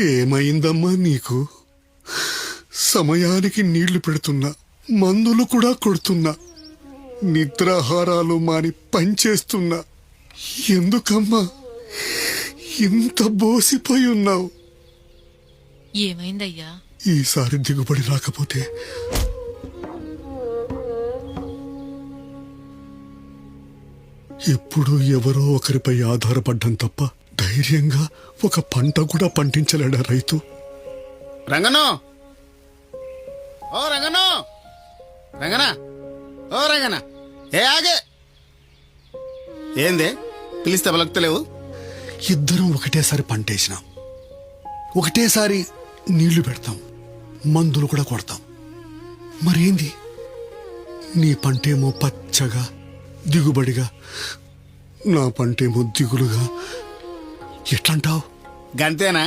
ఏమైందమ్మా నీకు? సమయానికి నీళ్లు పెడుతున్నా, మందులు కూడా కొడుతున్నా, నిద్రాహారాలు మాని పనిచేస్తున్నా. ఎందుకమ్మా ఇంత బోసిపోయి ఉన్నావు? ఏమైందయ్యా? ఈసారి దిగుబడి రాకపోతే ఎప్పుడు ఎవరో ఒకరిపై ఆధారపడ్డం తప్ప ధైర్యంగా ఒక పంట కూడా పండించలేడా రైతు? రంగనో, ఓ రంగనో, రంగనా, ఓ రంగనా, ఏ ఆగే. ఏందే పిలిస్తే పలుకుతలేవు? ఇద్దరం ఒకటేసారి పంటేసినాం, ఒకటేసారి నీళ్లు పెడతాం, మందులు కూడా కొడతాం. మరేంది? నీ పంటేమో పచ్చగా దిగుబడిగా, నా పంటేమో దిగులుగా. ఎట్లంటావు? గంతేనా?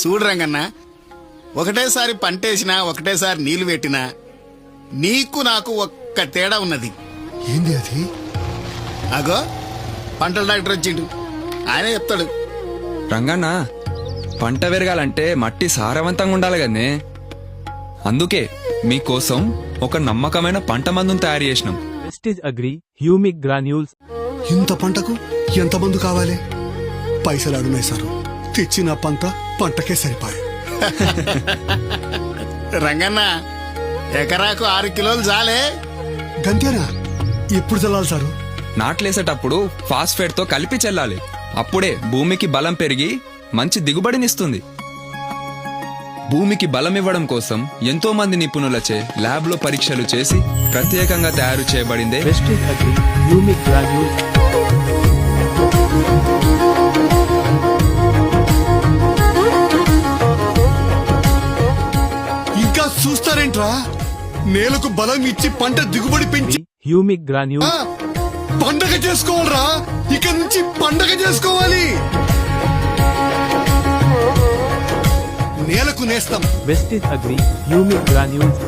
చూడు రంగన్న, ఒకటేసారి పంటేసినా ఒకటేసారి నీళ్లు పెట్టినా నీకు నాకు ఒక్క తేడా ఉన్నది. ఏంది అది? అగో పంటల డాక్టర్ వచ్చిండు, ఆయనే చెప్తాడు. రంగన్న, పంట పెరగాలంటే మట్టి సారవంతంగా ఉండాలి కదనే. అందుకే మీకోసం ఒక నమ్మకమైన పంట మందును తయారు చేసినాం. Vestige agri humic granules. ఇంత పంటకు ఎంతమంది కావాలి? పైసలు అడుగున్నాయి సారు, తెచ్చిన పంటకే సరిపాయి. రంగన్న, ఎకరాకు 6 కిలోలు చాలే. గంతేనా? ఎప్పుడు చల్లాలి సారు? నాట్లేసేటప్పుడు ఫాస్ఫేట్ తో కలిపి చల్లాలి. అప్పుడే భూమికి బలం పెరిగి మంచి దిగుబడినిస్తుంది. భూమికి బలం ఇవ్వడం కోసం ఎంతో మంది నిపుణులచే ల్యాబ్ లో పరీక్షలు చేసి ప్రత్యేకంగా తయారు చేయబడిందే వెస్టిజ్ అగ్రి హ్యూమిక్ గ్రాన్యూల్స్. ఇంకా చూస్తారేంట్రా? నేలకు బలం ఇచ్చి పంట దిగుబడి పెంచి హ్యూమిక్ గ్రాన్యూల్స్. పండగ చేసుకోవాలరా, ఇక నుంచి పండగ చేసుకోవాలి. నేలకు నేస్తాం. Vestige agri humic granules.